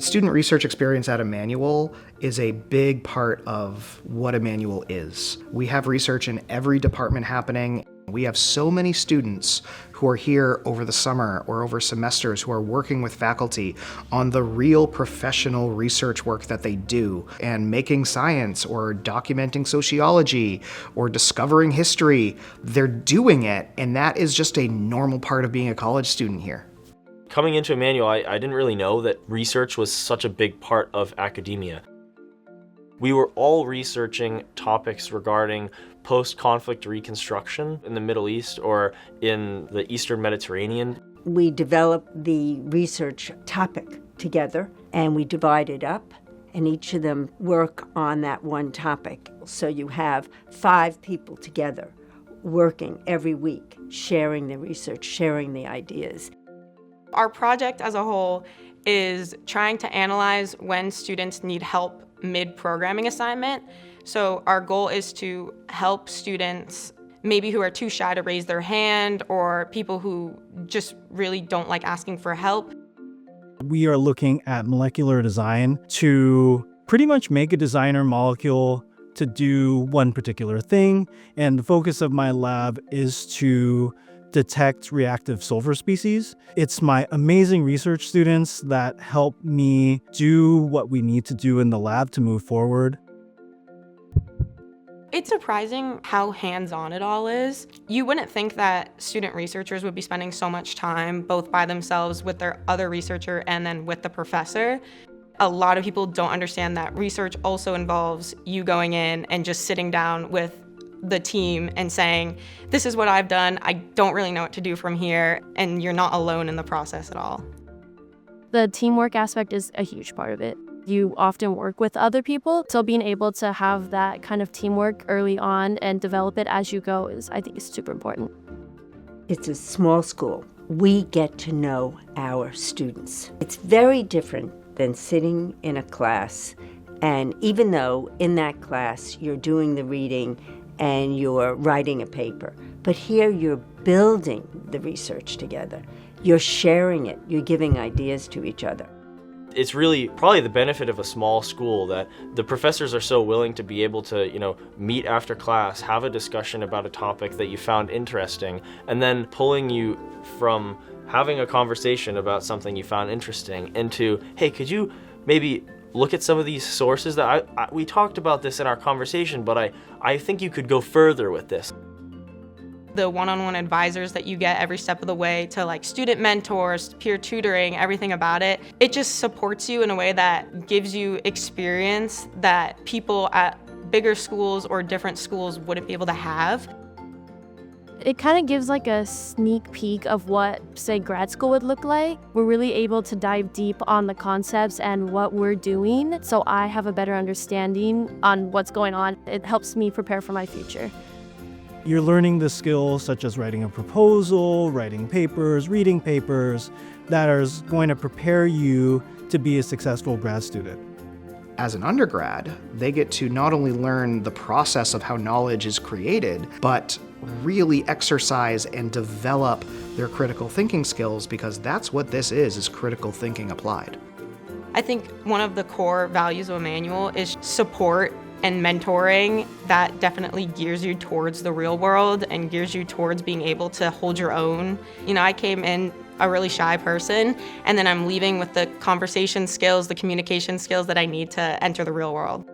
Student research experience at Emmanuel is a big part of what Emmanuel is. We have research in every department happening. We have so many students who are here over the summer or over semesters who are working with faculty on the real professional research work that they do, and making science or documenting sociology or discovering history. They're doing it, and that is just a normal part of being a college student here. Coming into Emmanuel, I didn't really know that research was such a big part of academia. We were all researching topics regarding post-conflict reconstruction in the Middle East or in the Eastern Mediterranean. We developed the research topic together and we divide it up, and each of them work on that one topic. So you have 5 people together working every week, sharing the research, sharing the ideas. Our project as a whole is trying to analyze when students need help mid-programming assignment. So our goal is to help students maybe who are too shy to raise their hand, or people who just really don't like asking for help. We are looking at molecular design to pretty much make a designer molecule to do one particular thing. And the focus of my lab is to detect reactive sulfur species. It's my amazing research students that help me do what we need to do in the lab to move forward. It's surprising how hands-on it all is. You wouldn't think that student researchers would be spending so much time both by themselves with their other researcher and then with the professor. A lot of people don't understand that research also involves you going in and just sitting down with the team and saying, this is what I've done, I don't really know what to do from here, and you're not alone in the process at all. The teamwork aspect is a huge part of it. You often work with other people, so being able to have that kind of teamwork early on and develop it as you go I think is super important. It's a small school. We get to know our students. It's very different than sitting in a class, and even though in that class you're doing the reading and you're writing a paper, but here you're building the research together. You're sharing it. You're giving ideas to each other. It's really probably the benefit of a small school that the professors are so willing to be able to, meet after class, have a discussion about a topic that you found interesting, and then pulling you from having a conversation about something you found interesting into, hey, could you maybe look at some of these sources that we talked about this in our conversation, but I think you could go further with this. The one-on-one advisors that you get every step of the way to like student mentors, peer tutoring, everything about it, it just supports you in a way that gives you experience that people at bigger schools or different schools wouldn't be able to have. It kind of gives like a sneak peek of what, say, grad school would look like. We're really able to dive deep on the concepts and what we're doing, so I have a better understanding on what's going on. It helps me prepare for my future. You're learning the skills such as writing a proposal, writing papers, reading papers, that are going to prepare you to be a successful grad student. As an undergrad, they get to not only learn the process of how knowledge is created, but really exercise and develop their critical thinking skills, because that's what this is critical thinking applied. I think one of the core values of Emmanuel is support and mentoring. That definitely gears you towards the real world and gears you towards being able to hold your own. I came in a really shy person, and then I'm leaving with the conversation skills, the communication skills that I need to enter the real world.